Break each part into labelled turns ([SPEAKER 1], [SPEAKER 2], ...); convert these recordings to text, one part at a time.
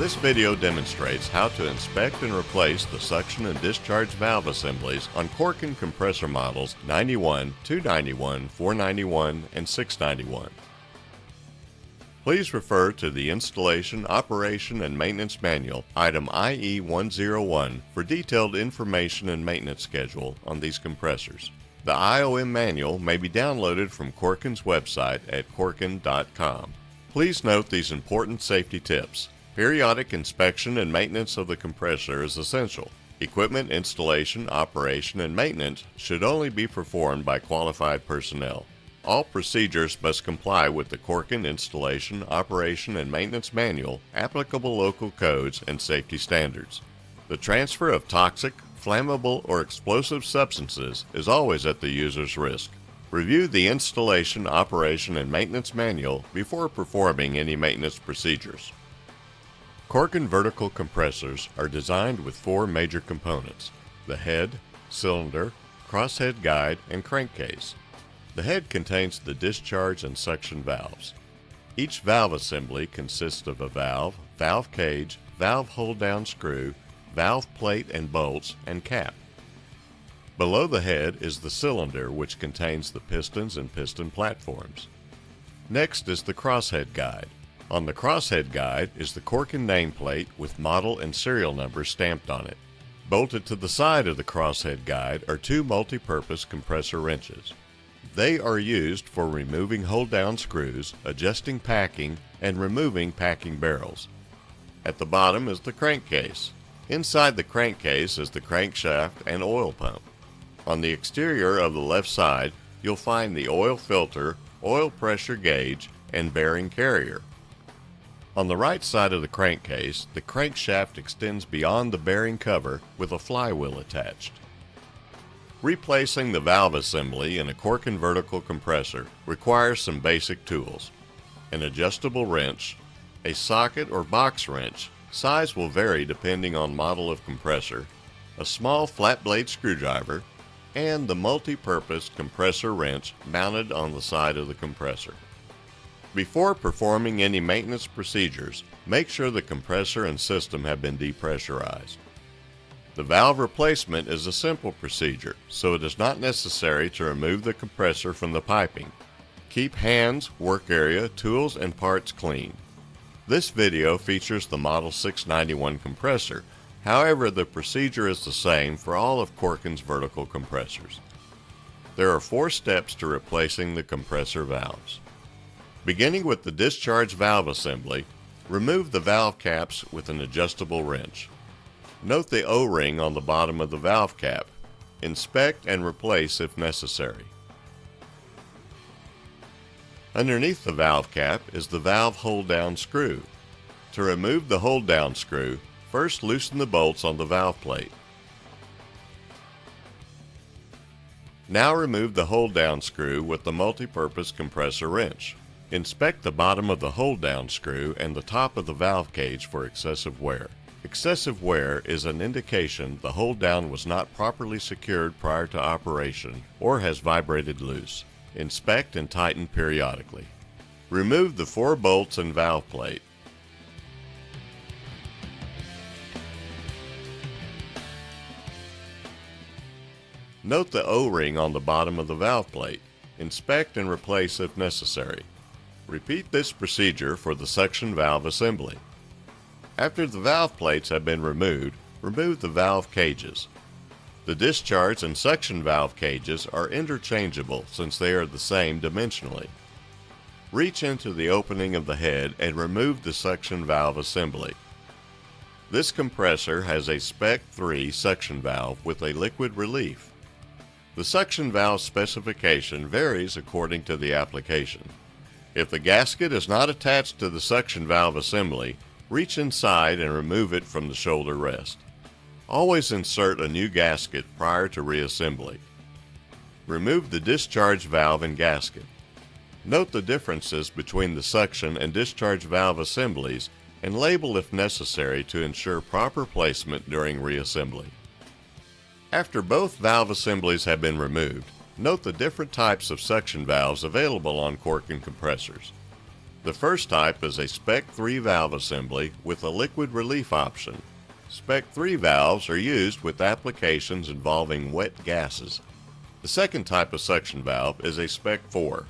[SPEAKER 1] This video demonstrates how to inspect and replace the suction and discharge valve assemblies on Corken compressor models 91, 291, 491, and 691. Please refer to the Installation, Operation, and Maintenance Manual, item IE101, for detailed information and maintenance schedule on these compressors. The IOM manual may be downloaded from Corken's website at corken.com. Please note these important safety tips. Periodic inspection and maintenance of the compressor is essential. Equipment installation, operation, and maintenance should only be performed by qualified personnel. All procedures must comply with the Corken Installation, Operation, and Maintenance Manual, applicable local codes, and safety standards. The transfer of toxic, flammable, or explosive substances is always at the user's risk. Review the Installation, Operation, and Maintenance Manual before performing any maintenance procedures. Corken vertical compressors are designed with four major components: the head, cylinder, crosshead guide, and crankcase. The head contains the discharge and suction valves. Each valve assembly consists of a valve, valve cage, valve hold-down screw, valve plate and bolts, and cap. Below the head is the cylinder, which contains the pistons and piston platforms. Next is the crosshead guide. On the crosshead guide is the Corken nameplate with model and serial numbers stamped on it. Bolted to the side of the crosshead guide are two multi-purpose compressor wrenches. They are used for removing hold-down screws, adjusting packing, and removing packing barrels. At the bottom is the crankcase. Inside the crankcase is the crankshaft and oil pump. On the exterior of the left side, you'll find the oil filter, oil pressure gauge, and bearing carrier. On the right side of the crankcase, the crankshaft extends beyond the bearing cover with a flywheel attached. Replacing the valve assembly in a Corken vertical compressor requires some basic tools: an adjustable wrench, a socket or box wrench, size will vary depending on model of compressor, a small flat blade screwdriver, and the multi-purpose compressor wrench mounted on the side of the compressor. Before performing any maintenance procedures, make sure the compressor and system have been depressurized. The valve replacement is a simple procedure, so it is not necessary to remove the compressor from the piping. Keep hands, work area, tools, and parts clean. This video features the Model 691 compressor. However, the procedure is the same for all of Corken's vertical compressors. There are 4 steps to replacing the compressor valves. Beginning with the discharge valve assembly, remove the valve caps with an adjustable wrench. Note the O-ring on the bottom of the valve cap. Inspect and replace if necessary. Underneath the valve cap is the valve hold-down screw. To remove the hold-down screw, first loosen the bolts on the valve plate. Now remove the hold-down screw with the multi-purpose compressor wrench. Inspect the bottom of the hold-down screw and the top of the valve cage for excessive wear. Excessive wear is an indication the hold-down was not properly secured prior to operation or has vibrated loose. Inspect and tighten periodically. Remove the 4 bolts and valve plate. Note the O-ring on the bottom of the valve plate. Inspect and replace if necessary. Repeat this procedure for the suction valve assembly. After the valve plates have been removed, remove the valve cages. The discharge and suction valve cages are interchangeable since they are the same dimensionally. Reach into the opening of the head and remove the suction valve assembly. This compressor has a Spec 3 suction valve with a liquid relief. The suction valve specification varies according to the application. If the gasket is not attached to the suction valve assembly, reach inside and remove it from the shoulder rest. Always insert a new gasket prior to reassembly. Remove the discharge valve and gasket. Note the differences between the suction and discharge valve assemblies and label if necessary to ensure proper placement during reassembly. After both valve assemblies have been removed, note the different types of suction valves available on Corken compressors. The first type is a Spec 3 valve assembly with a liquid relief option. Spec 3 valves are used with applications involving wet gases. The second type of suction valve is a Spec 4.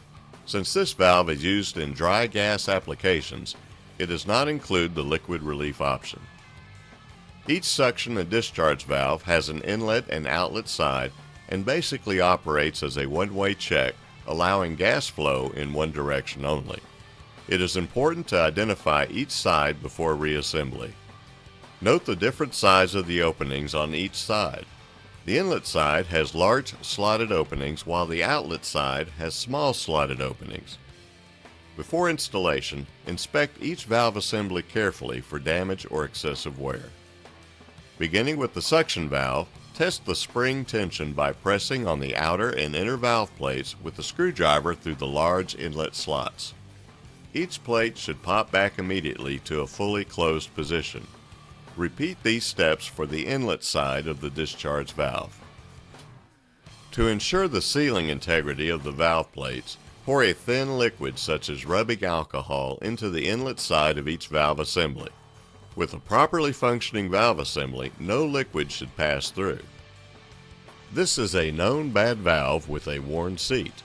[SPEAKER 1] Since this valve is used in dry gas applications, it does not include the liquid relief option. Each suction and discharge valve has an inlet and outlet side and basically operates as a one-way check, allowing gas flow in one direction only. It is important to identify each side before reassembly. Note the different size of the openings on each side. The inlet side has large slotted openings while the outlet side has small slotted openings. Before installation, inspect each valve assembly carefully for damage or excessive wear. Beginning with the suction valve, test the spring tension by pressing on the outer and inner valve plates with the screwdriver through the large inlet slots. Each plate should pop back immediately to a fully closed position. Repeat these steps for the inlet side of the discharge valve. To ensure the sealing integrity of the valve plates, pour a thin liquid such as rubbing alcohol into the inlet side of each valve assembly. With a properly functioning valve assembly, no liquid should pass through. This is a known bad valve with a worn seat.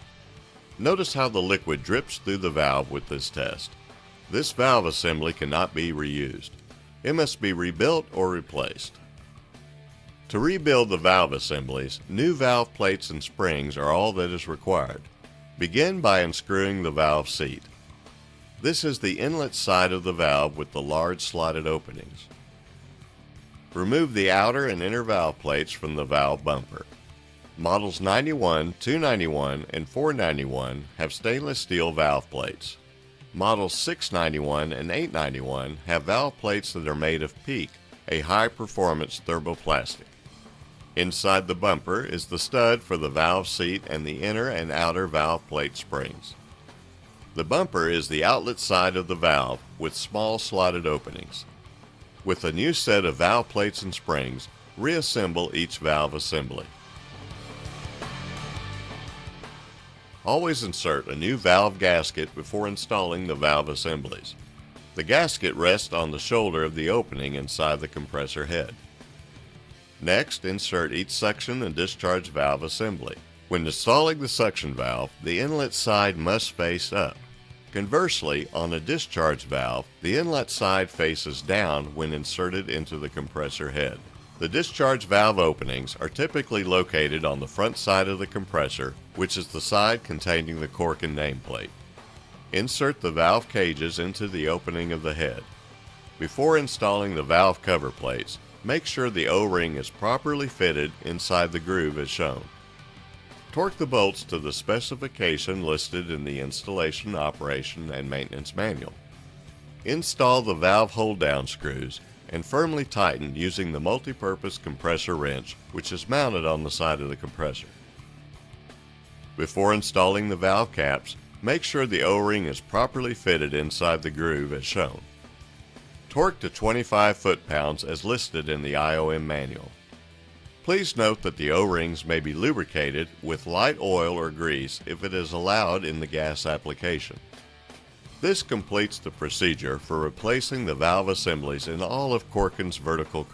[SPEAKER 1] Notice how the liquid drips through the valve with this test. This valve assembly cannot be reused. It must be rebuilt or replaced. To rebuild the valve assemblies, new valve plates and springs are all that is required. Begin by unscrewing the valve seat. This is the inlet side of the valve with the large slotted openings. Remove the outer and inner valve plates from the valve bumper. Models 91, 291, and 491 have stainless steel valve plates. Models 691 and 891 have valve plates that are made of PEEK, a high-performance thermoplastic. Inside the bumper is the stud for the valve seat and the inner and outer valve plate springs. The bumper is the outlet side of the valve with small slotted openings. With a new set of valve plates and springs, reassemble each valve assembly. Always insert a new valve gasket before installing the valve assemblies. The gasket rests on the shoulder of the opening inside the compressor head. Next, insert each suction and discharge valve assembly. When installing the suction valve, the inlet side must face up. Conversely, on a discharge valve, the inlet side faces down when inserted into the compressor head. The discharge valve openings are typically located on the front side of the compressor, which is the side containing the Corken nameplate. Insert the valve cages into the opening of the head. Before installing the valve cover plates, make sure the O-ring is properly fitted inside the groove as shown. Torque the bolts to the specification listed in the Installation, Operation, and Maintenance Manual. Install the valve hold-down screws and firmly tighten using the multi-purpose compressor wrench, which is mounted on the side of the compressor. Before installing the valve caps, make sure the O-ring is properly fitted inside the groove as shown. Torque to 25 foot-pounds as listed in the IOM manual. Please note that the O-rings may be lubricated with light oil or grease if it is allowed in the gas application. This completes the procedure for replacing the valve assemblies in all of Corken's vertical